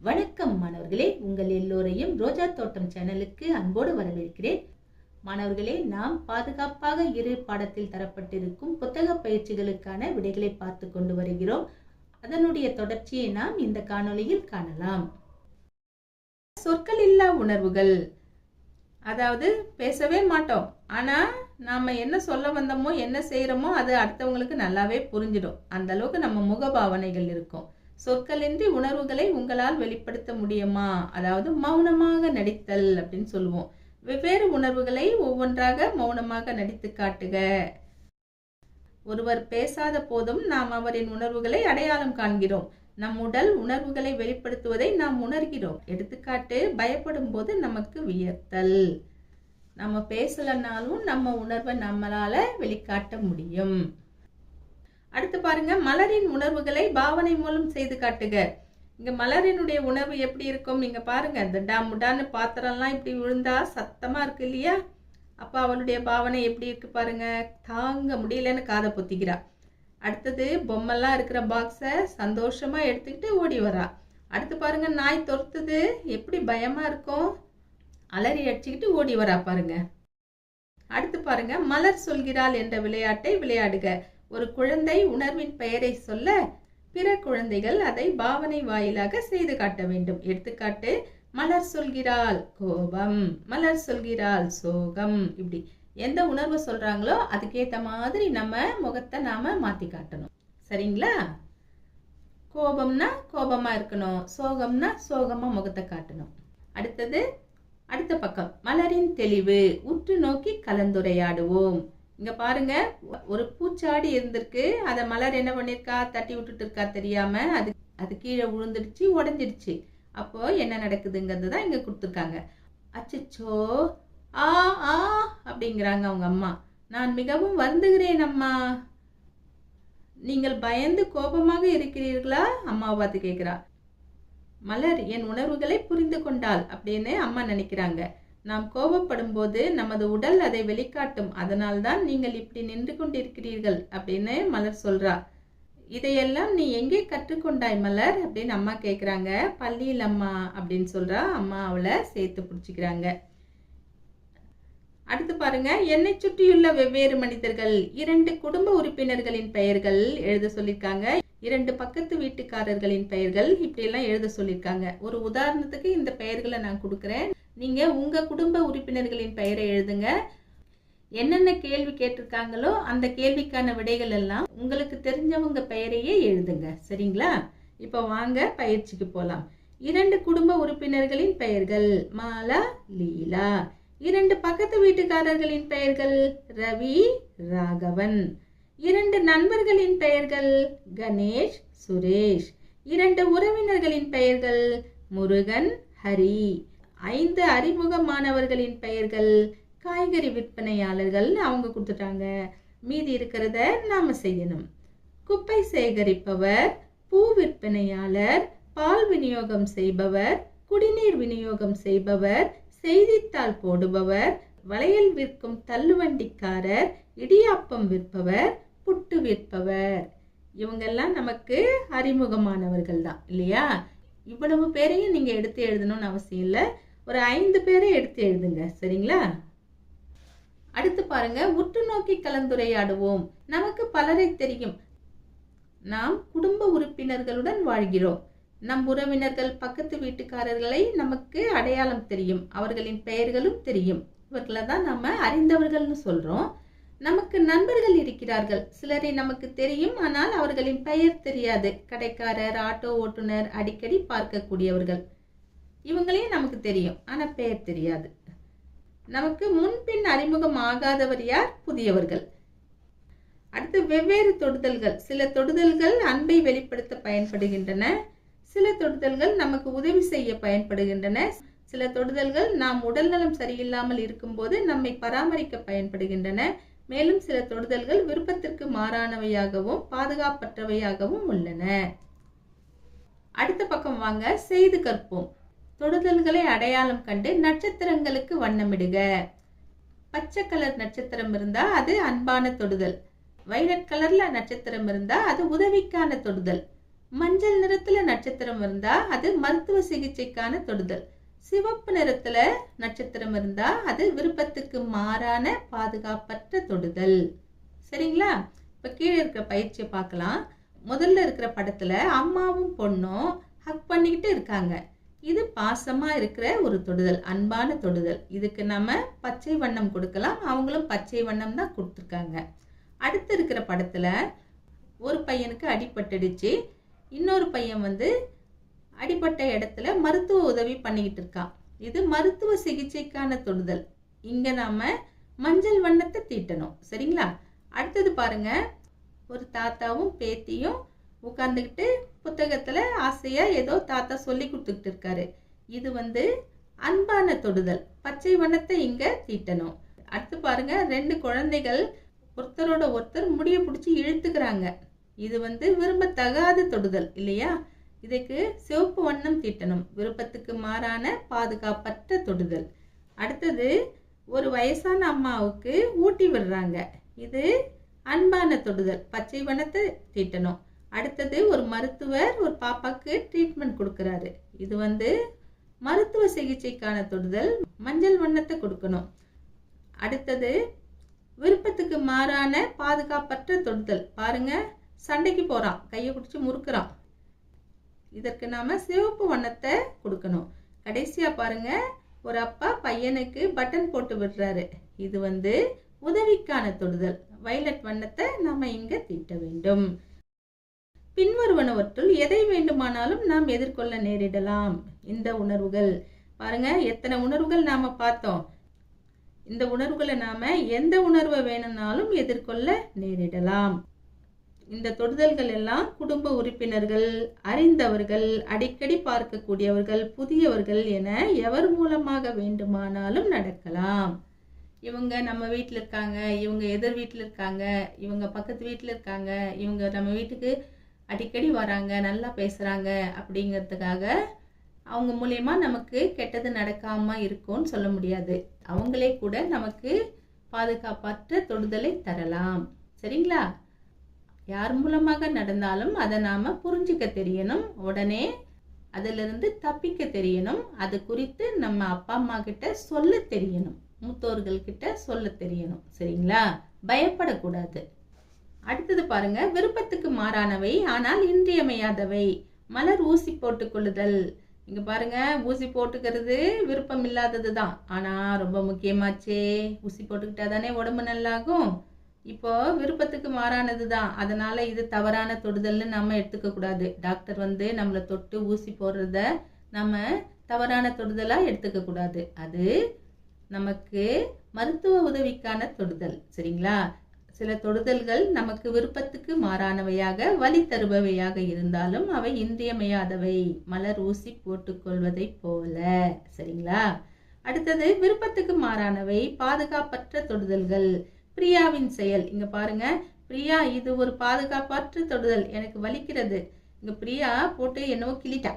வணக்கம் மாணவர்களே, உங்கள் எல்லோரையும் ரோஜா தோட்டம் சேனலுக்கு அன்போடு வரவேற்கிறேன். மாணவர்களே, நாம் பாதுகாப்பாக இரு பாடத்தில் தரப்பட்டிருக்கும் புத்தக பயிற்சிகளுக்கான விடைகளை பார்த்து கொண்டு வருகிறோம். அதனுடைய தொடர்ச்சியை நாம் இந்த காணொளியில் காணலாம். சொற்கள் இல்லா உணர்வுகள், அதாவது பேசவே மாட்டோம், ஆனா நாம என்ன சொல்ல வந்தோமோ என்ன செய்யறோமோ அது அடுத்தவங்களுக்கு நல்லாவே புரிஞ்சிடும். அந்த அளவுக்கு நம்ம முகபாவனைகள் இருக்கும். சொற்களின்றி உணர்வுகளை உங்களால் வெளிப்படுத்த முடியுமா? அதாவது மௌனமாக நடித்தல் அப்படின்னு சொல்லுவோம். வெவ்வேறு உணர்வுகளை ஒவ்வொன்றாக மௌனமாக நடித்து காட்டுக. ஒருவர் பேசாத போதும் நாம் அவரின் உணர்வுகளை அடையாளம் காண்கிறோம். நம் உடல் உணர்வுகளை வெளிப்படுத்துவதை நாம் உணர்கிறோம். எடுத்துக்காட்டு, பயப்படும் போது நமக்கு வியர்த்தல். நம்ம பேசலனாலும் நம்ம உணர்வை நம்மளால வெளிக்காட்ட முடியும். அடுத்து பாருங்க, மலரின் உணர்வுகளை பாவனை மூலம் செய்து காட்டுக. இங்க மலரினுடைய உணர்வு எப்படி இருக்கும்? இங்க பாருங்க, இந்த டாமுடான்னு பாத்திரம்லாம் இப்படி விழுந்தா சத்தமா இருக்கு இல்லையா? அப்ப அவளுடைய பாவனை எப்படி இருக்கு பாருங்க. தாங்க முடியலன்னு காதை பொத்திக்கிறா. அடுத்தது, பொம்மெல்லாம் இருக்கிற பாக்ஸை சந்தோஷமா எடுத்துக்கிட்டு ஓடி வரா. அடுத்து பாருங்க, நாய் துரத்துது, எப்படி பயமா இருக்கும், அலறி அடிச்சுக்கிட்டு ஓடி வரா பாருங்க. அடுத்து பாருங்க, மலர் சொல்கிறாள் என்ற விளையாட்டை விளையாடுக. ஒரு குழந்தை உணர்வின் பெயரை சொல்ல பிற குழந்தைகள் அதை பாவனை வாயிலாக செய்து காட்ட வேண்டும். எடுத்துக்காட்டு, மலர் சொல்கிறாள் கோபம், மலர் சொல்கிறாள் சோகம். இப்படி எந்த உணர்வு சொல்றாங்களோ அதுக்கேற்ற மாதிரி நம்ம முகத்தை நாம மாத்தி காட்டணும். சரிங்களா? கோபம்னா கோபமா இருக்கணும், சோகம்னா சோகமா முகத்தை காட்டணும். அடுத்தது, அடுத்த பக்கம், மலரின் தெளிவு, உற்று நோக்கி கலந்துரையாடுவோம். இங்க பாருங்க, ஒரு பூச்சாடி இருந்திருக்கு. அதை மலர் என்ன பண்ணிருக்கா, தட்டி விட்டுட்டு இருக்கா தெரியாம. அது கீழே விழுந்துடுச்சு, உடஞ்சிடுச்சு. அப்போ என்ன நடக்குதுங்கிறது தான் இங்க கொடுத்துருக்காங்க. அச்சச்சோ, ஆ ஆ அப்படிங்கிறாங்க அவங்க அம்மா. நான் மிகவும் வருந்துகிறேன் அம்மா. நீங்கள் பயந்து கோபமாக இருக்கிறீர்களா? அம்மாவை பார்த்து கேட்கிறா. மலர் என் உணர்வுகளை புரிந்து கொண்டாள் அப்படின்னு அம்மா நினைக்கிறாங்க. நாம் கோபப்படும் போது நமது உடல் அதை வெளிக்காட்டும். அதனால்தான் நீங்கள் இப்படி நின்று கொண்டிருக்கிறீர்கள் அப்படின்னு மலர் சொல்றா. இதையெல்லாம் நீ எங்கே கற்றுக்கொண்டாய் மலர் அப்படின்னு அம்மா கேட்குறாங்க. பள்ளியில் அம்மா அப்படின்னு சொல்றா. அம்மா அவளை சேர்த்து பிடிச்சிக்கிறாங்க. அடுத்து பாருங்க, என்னை சுற்றியுள்ள வெவ்வேறு மனிதர்கள், 2 குடும்ப உறுப்பினர்களின் பெயர்கள் எழுத சொல்லியிருக்காங்க. 2 பக்கத்து வீட்டுக்காரர்களின் பெயர்கள் இப்படி எல்லாம் எழுத சொல்லியிருக்காங்க. ஒரு உதாரணத்துக்கு இந்த பெயர்களை நான் கொடுக்குறேன். நீங்க உங்க குடும்ப உறுப்பினர்களின் பெயரை எழுதுங்க. என்னென்ன கேள்வி கேட்டிருக்காங்களோ அந்த கேள்விக்கான விடைகள் எல்லாம் உங்களுக்கு தெரிஞ்சவங்க பெயரையே எழுதுங்க. சரிங்களா? இப்ப வாங்க பயிற்சிக்கு போலாம். 2 குடும்ப உறுப்பினர்களின் பெயர்கள் மாலா, லீலா. 2 பக்கத்து வீட்டுக்காரர்களின் பெயர்கள் ரவி, ராகவன். 2 நண்பர்களின் பெயர்கள் கணேஷ், சுரேஷ். 2 உறவினர்களின் பெயர்கள் முருகன், ஹரி. 5 அறிமுகமானவர்களின் பெயர்கள் காய்கறி விற்பனையாளர்கள், அவங்க கொடுத்துட்டாங்க. மீதி இருக்கிறத நாம செய்யணும். குப்பை சேகரிப்பவர், பூ விற்பனையாளர், பால் விநியோகம் செய்பவர், குடிநீர் விநியோகம் செய்பவர், செய்தித்தாள் போடுபவர், வளையல் விற்கும் தள்ளுவண்டிக்காரர், இடியாப்பம் விற்பவர், புட்டு விற்பவர். இவங்கெல்லாம் நமக்கு அறிமுகமானவர்கள் தான் இல்லையா? இவ்வளவு பேரையும் நீங்க எடுத்து எழுதணும்னு அவசியம் இல்லை. ஒரு 5 பேரை எடுத்து எழுதுங்க. சரிங்களா? அடுத்து பாருங்க, உற்று நோக்கி கலந்துரையாடுவோம். நமக்கு பலரை தெரியும். நாம் குடும்ப உறுப்பினர்களுடன் வாழ்கிறோம். நம் உறவினர்கள், பக்கத்து வீட்டுக்காரர்களை நமக்கு அடையாளம் தெரியும். அவர்களின் பெயர்களும் தெரியும். இவர்களை தான் நம்ம அறிந்தவர்கள்னு சொல்றோம். நமக்கு நண்பர்கள் இருக்கிறார்கள். சிலரை நமக்கு தெரியும், ஆனால் அவர்களின் பெயர் தெரியாது. கடைக்காரர், ஆட்டோ ஓட்டுநர், அடிக்கடி பார்க்கக்கூடியவர்கள். இவங்களையும் நமக்கு தெரியும், ஆனா பெயர் தெரியாது. நமக்கு முன்பின் அறிமுகம் ஆகாதவர் யார்? புதியவர்கள். அடுத்து, வெவ்வேறு தொடுதல்கள். சில தொடுதல்கள் அன்பை வெளிப்படுத்த பயன்படுகின்றன. சில தொடுதல்கள் நமக்கு உதவி செய்ய பயன்படுகின்றன. சில தொடுதல்கள் நாம் உடல்நலம் சரியில்லாமல் இருக்கும்போது நம்மை பராமரிக்க பயன்படுகின்றன. மேலும் சில தொடுதல்கள் விருப்பத்திற்கு மாறானவையாகவும் பாதுகாப்பற்றவையாகவும் உள்ளன. அடுத்த பக்கம் வாங்க, செய்து கற்போம். தொடுதல்களை அடையாளம் கண்டு நட்சத்திரங்களுக்கு வண்ணமிடுக. பச்சை கலர் நட்சத்திரம் இருந்தா அது அன்பான தொடுதல். வைலட் கலர்ல நட்சத்திரம் இருந்தா அது உதவிக்கான தொடுதல். மஞ்சள் நிறத்துல நட்சத்திரம் இருந்தா அது மருத்துவ சிகிச்சைக்கான தொடுதல். சிவப்பு நிறத்துல நட்சத்திரம் இருந்தா அது விருப்பத்துக்கு மாறான பாதுகாப்பற்ற தொடுதல். சரிங்களா? இப்ப கீழே இருக்கிற பயிற்சியை பார்க்கலாம். முதல்ல இருக்கிற படத்துல அம்மாவும் பொண்ணும் ஹக் பண்ணிக்கிட்டு இருக்காங்க. இது பாசமா இருக்கிற ஒரு தொடுதல், அன்பான தொடுதல். இதுக்கு நம்ம பச்சை வண்ணம் கொடுக்கலாம். அவங்களும் பச்சை வண்ணம் தான் கொடுத்துருக்காங்க. அடுத்து இருக்கிற படத்துல ஒரு பையனுக்கு அடிபட்டுடுச்சு. இன்னொரு பையன் அடிபட்ட இடத்துல மருத்துவ உதவி பண்ணிக்கிட்டு இருக்கான். இது மருத்துவ சிகிச்சைக்கான தொடுதல். இங்க நாம மஞ்சள் வண்ணத்தை தீட்டணும். சரிங்களா? அடுத்தது பாருங்க, ஒரு தாத்தாவும் பேத்தியும் உட்கார்ந்துக்கிட்டு புத்தகத்துல ஆசையா ஏதோ தாத்தா சொல்லி கொடுத்துக்கிட்டு இருக்காரு. இது அன்பான தொடுதல். பச்சை வண்ணத்தை இங்க தீட்டணும். அடுத்து பாருங்க, 2 குழந்தைகள் ஒருத்தரோட ஒருத்தர் முடிய பிடிச்சி இழுத்துக்கிறாங்க. இது விரும்பத்தகாத தொடுதல் இல்லையா? இதுக்கு சிவப்பு வண்ணம் தீட்டணும். விருப்பத்துக்கு மாறான பாதுகாப்பற்ற தொடுதல். அடுத்தது ஒரு வயசான அம்மாவுக்கு ஊட்டி விடுறாங்க. இது அன்பான தொடுதல். பச்சை வண்ணத்தை தீட்டணும். அடுத்தது ஒரு மருத்துவர் ஒரு பாப்பாக்கு ட்ரீட்மெண்ட் கொடுக்கறாரு. இது மருத்துவ சிகிச்சைக்கான தொடுதல். மஞ்சள் வண்ணத்தை கொடுக்கணும். அடுத்தது விருப்பத்துக்கு மாறான பாதுகாப்பற்ற தொடுதல். பாருங்க, சண்டைக்கு போறான், கையை பிடிச்சி முறுக்குறான். இதற்கு நாம சிவப்பு வண்ணத்தை கொடுக்கணும். கடைசியா பாருங்க, ஒரு அப்பா பையனுக்கு பட்டன் போட்டு விடுறாரு. இது உதவிக்கான தொடுதல். வயலட் வண்ணத்தை நாம இங்க தீட்ட வேண்டும். பின்வருவனவற்றுள் எதை வேண்டுமானாலும் நாம் எதிர்கொள்ள நேரிடலாம். இந்த உணர்வுகள் பாருங்க, எத்தனை உணர்வுகள் நாம பார்த்தோம். இந்த உணர்வுகளை நாம எந்த உணர்வை வேணும்னாலும் எதிர்கொள்ள நேரிடலாம். இந்த தொடுதல்கள் எல்லாம் குடும்ப உறுப்பினர்கள், அறிந்தவர்கள், அடிக்கடி பார்க்கக்கூடியவர்கள், புதியவர்கள் என எவர் மூலமாக வேண்டுமானாலும் நடக்கலாம். இவங்க நம்ம வீட்டில் இருக்காங்க, இவங்க எதிர் வீட்டில் இருக்காங்க, இவங்க பக்கத்து வீட்டில் இருக்காங்க, இவங்க நம்ம வீட்டுக்கு அடிக்கடி வராங்க, நல்லா பேசுறாங்க அப்படிங்கிறதுக்காக அவங்க மூலயமா நமக்கு கெட்டது நடக்காம இருக்கும்னு சொல்ல முடியாது. அவங்களே கூட நமக்கு பாதுகாப்பற்ற தொடுதலை தரலாம். சரிங்களா? யார் மூலமாக நடந்தாலும் அதை நாம புரிஞ்சுக்க தெரியணும். உடனே அதிலிருந்து தப்பிக்க தெரியணும். அது குறித்து நம்ம அப்பா அம்மா கிட்ட சொல்ல தெரியணும். மூத்தோர்கள் கிட்ட சொல்ல தெரியணும். சரிங்களா? பயப்படக்கூடாது. அடுத்தது பாருங்க, விருப்பத்துக்கு மாறானவை ஆனால் இன்றியமையாதவை. மலர் ஊசி போட்டுக் கொள்ளுதல். இங்க பாருங்க, ஊசி போட்டுக்கிறது விருப்பம் இல்லாதது தான், ஆனா ரொம்ப முக்கியமாச்சே. ஊசி போட்டுக்கிட்டா தானே உடம்பு நல்லாகும். இப்போ விருப்பத்துக்கு மாறானது தான், அதனால இது தவறான தொடுதல்னு நம்ம எடுத்துக்க கூடாது. டாக்டர் நம்மளை தொட்டு ஊசி போடுறத நம்ம தவறான தொடுதலா எடுத்துக்க கூடாது. அது நமக்கு மருத்துவ உதவிக்கான தொடுதல். சரிங்களா? சில தொடுதல்கள் நமக்கு விருப்பத்துக்கு மாறானவையாக வலி தருபவையாக இருந்தாலும் அவை இன்றியமையாதவை. மலர் ஊசி போட்டுக்கொள்வதை போல. சரிங்களா? அடுத்தது விருப்பத்துக்கு மாறானவை பாதுகாப்பற்ற தொடுதல்கள். பிரியாவின் செயல். இங்க பாருங்க, பிரியா இது ஒரு பாதுகாப்பற்ற தொடுதல், எனக்கு வலிக்கிறது. இங்க பிரியா போட்டு என்னவோ கிளிட்டா.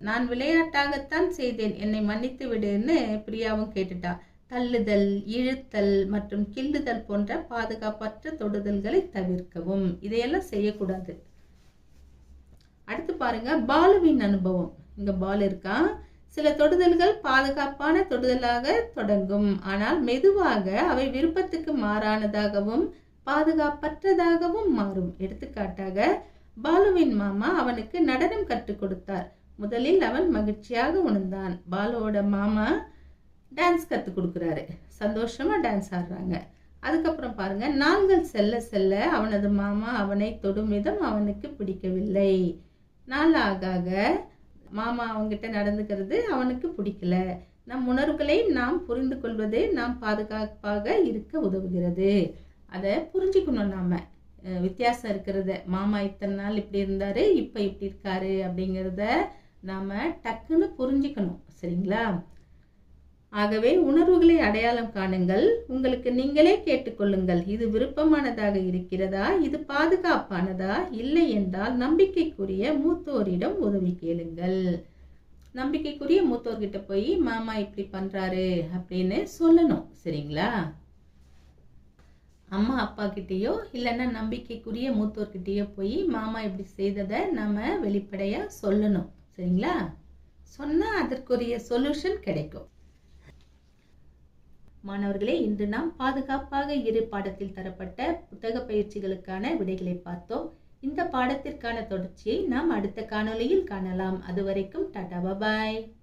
நான் விளையாட்டாகத்தான் செய்தேன், என்னை மன்னித்து விடுன்னு பிரியாவும் கேட்டுட்டா. தள்ளுதல், இழுத்தல் மற்றும் கிள்ளுதல் போன்ற பாதுகாப்பற்ற தொடுதல்களை தவிர்க்கவும். இதையெல்லாம் செய்யக்கூடாது. அடுத்து பாருங்க, பாலுவின் அனுபவம். இங்க பால் இருக்கா. சில தொடுதல்கள் பாதுகாப்பான தொடுதலாக தொடங்கும், ஆனால் மெதுவாக அவை விருப்பத்துக்கு மாறானதாகவும் பாதுகாப்பற்றதாகவும் மாறும். எடுத்துக்காட்டாக, பாலுவின் மாமா அவனுக்கு நடனம் கற்றுக் கொடுத்தார். முதலில் அவன் மகிழ்ச்சியாக உணர்ந்தான். பாலுவோட மாமா டான்ஸ் கற்றுக் கொடுக்குறாரு. சந்தோஷமா டான்ஸ் ஆடுறாங்க. அதுக்கப்புறம் பாருங்க, நாள்கள் செல்ல செல்ல அவனது மாமா அவனை தொடும் விதம் அவனுக்கு பிடிக்கவில்லை. நாள் ஆக ஆக மாமா அவங்கிட்ட நடந்துக்கிறது அவனுக்கு பிடிக்கல. நம் உணர்வுகளை நாம் புரிந்து கொள்வது நாம் பாதுகாப்பாக இருக்க உதவுகிறது. அதை புரிஞ்சுக்கணும். நாம வித்தியாசம் இருக்கிறத, மாமா இத்தனை நாள் இப்படி இருந்தாரு, இப்ப இப்படி இருக்காரு அப்படிங்கிறத நாம டக்குன்னு புரிஞ்சுக்கணும். சரிங்களா? ஆகவே உணர்வுகளை அடையாளம் காணுங்கள். உங்களுக்கு நீங்களே கேட்டுக்கொள்ளுங்கள். இது விருப்பமானதாக இருக்கிறதா? இது பாதுகாப்பானதா? இல்லை என்றால் நம்பிக்கைக்குரிய மூத்தோரிடம் உதவி கேளுங்கள். நம்பிக்கைக்குரிய மூத்தோர்கிட்ட போய் மாமா இப்படி பண்றாரு அப்படின்னு சொல்லணும். சரிங்களா? அம்மா அப்பா கிட்டேயோ இல்லைன்னா நம்பிக்கைக்குரிய மூத்தோர்கிட்டயோ போய் மாமா இப்படி செய்ததை நம்ம வெளிப்படையா சொல்லணும். சரிங்களா? சொன்னா அதற்குரிய சொல்யூஷன் கிடைக்கும். மாணவர்களே, இன்று நாம் பாதுகாப்பாக இரு பாடத்தில் தரப்பட்ட புத்தக பயிற்சிகளுக்கான விடைகளை பார்த்தோம். இந்த பாடத்திற்கான தொடர்ச்சியை நாம் அடுத்த காணொளியில் காணலாம். அதுவரைக்கும் டாடா பாய்.